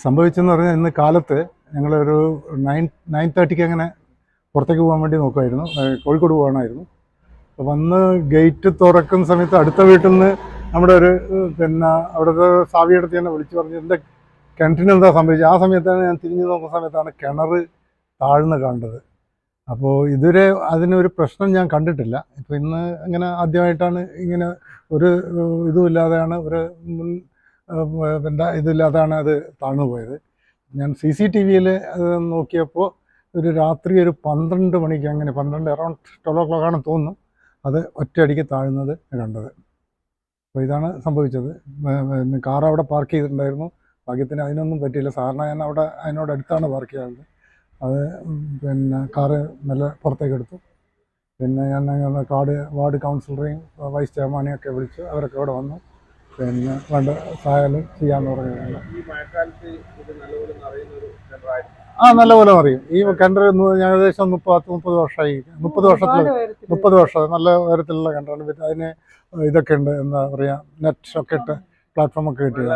സംഭവിച്ചെന്ന് പറഞ്ഞാൽ ഇന്ന് കാലത്ത് ഞങ്ങളൊരു 9:30 അങ്ങനെ പുറത്തേക്ക് പോകാൻ വേണ്ടി നോക്കുമായിരുന്നു. കോഴിക്കോട് പോകാനായിരുന്നു. അപ്പോൾ വന്ന് ഗേറ്റ് തുറക്കുന്ന സമയത്ത് അടുത്ത വീട്ടിൽ നിന്ന് നമ്മുടെ ഒരു അവിടുത്തെ സാവിയെടുത്ത് തന്നെ വിളിച്ചു പറഞ്ഞു എൻ്റെ കിണറ്റിനെന്താ സംഭവിച്ചത്. ആ സമയത്താണ് ഞാൻ തിരിഞ്ഞു നോക്കുന്ന സമയത്താണ് കിണർ താഴ്ന്ന് കണ്ടത്. അപ്പോൾ ഇതുവരെ അതിനൊരു പ്രശ്നം ഞാൻ കണ്ടിട്ടില്ല. ഇപ്പോൾ ഇന്ന് ഇങ്ങനെ ആദ്യമായിട്ടാണ് ഇങ്ങനെ ഒരു ഇതുമില്ലാതെയാണ് ഒരു ഇതില്ലാതാണ് അത് താഴ്ന്നു പോയത്. ഞാൻ CCTVയിൽ നോക്കിയപ്പോൾ ഒരു രാത്രി ഒരു 12 മണിക്ക് അങ്ങനെ 12 അറൗണ്ട് 12 o'clock ആണെന്ന് തോന്നുന്നു അത് ഒറ്റയടിക്ക് താഴ്ന്നത് കണ്ടത്. അപ്പോൾ ഇതാണ് സംഭവിച്ചത്. കാർ അവിടെ പാർക്ക് ചെയ്തിട്ടുണ്ടായിരുന്നു. ഭാഗ്യത്തിന് അതിനൊന്നും പറ്റിയില്ല. സാറിന് ഞാൻ അവിടെ അതിനോടടുത്താണ് പാർക്ക് ചെയ്യാറുള്ളത്. അത് കാറ് നല്ല പുറത്തേക്ക് എടുത്തു. പിന്നെ ഞാൻ വാർഡ് കൗൺസിലറെയും വൈസ് ചെയർമാനെയൊക്കെ വിളിച്ചു. അവരൊക്കെ ഇവിടെ വന്നു. വേണ്ട സഹായം ചെയ്യാമെന്ന് പറഞ്ഞു. നല്ലപോലെ അറിയും. ഈ കിണർ ഏകദേശം 30 വർഷമായി. 30 വർഷം നല്ല ഉയരത്തിലുള്ള കിണറാണ്. അതിന് ഇതൊക്കെ ഉണ്ട്, എന്താ പറയുക, നെറ്റ് ഒക്കെ ഇട്ട് പ്ലാറ്റ്ഫോമൊക്കെ കിട്ടിയത്.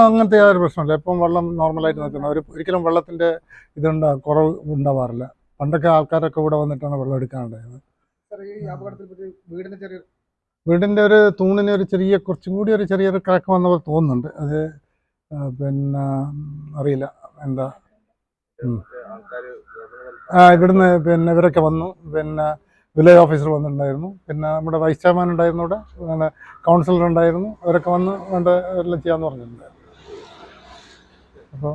അങ്ങനത്തെ യാതൊരു പ്രശ്നമില്ല. എപ്പം വെള്ളം നോർമലായിട്ട് നിൽക്കുന്ന ഒരിക്കലും വെള്ളത്തിൻ്റെ കുറവ് ഉണ്ടാവാറില്ല. പണ്ടൊക്കെ ആൾക്കാരൊക്കെ ഇവിടെ വന്നിട്ടാണ് വെള്ളം എടുക്കാനുണ്ടായത്. വീടിൻ്റെ ഒരു തൂണിന് ഒരു കുറച്ചും കൂടി ഒരു ചെറിയൊരു ക്രാക്ക് വന്ന പോലെ തോന്നുന്നുണ്ട്. അത് അറിയില്ല എന്താ. ഇവിടുന്ന് ഇവരൊക്കെ വന്നു. വില്ലേജ് ഓഫീസർ വന്നിട്ടുണ്ടായിരുന്നു. നമ്മുടെ വൈസ് ചെയർമാൻ ഉണ്ടായിരുന്നു. ഇവിടെ കൗൺസിലർ ഉണ്ടായിരുന്നു. അവരൊക്കെ വന്ന് വേണ്ട എല്ലാം ചെയ്യാമെന്ന് പറഞ്ഞിട്ടുണ്ടായിരുന്നു. അപ്പോൾ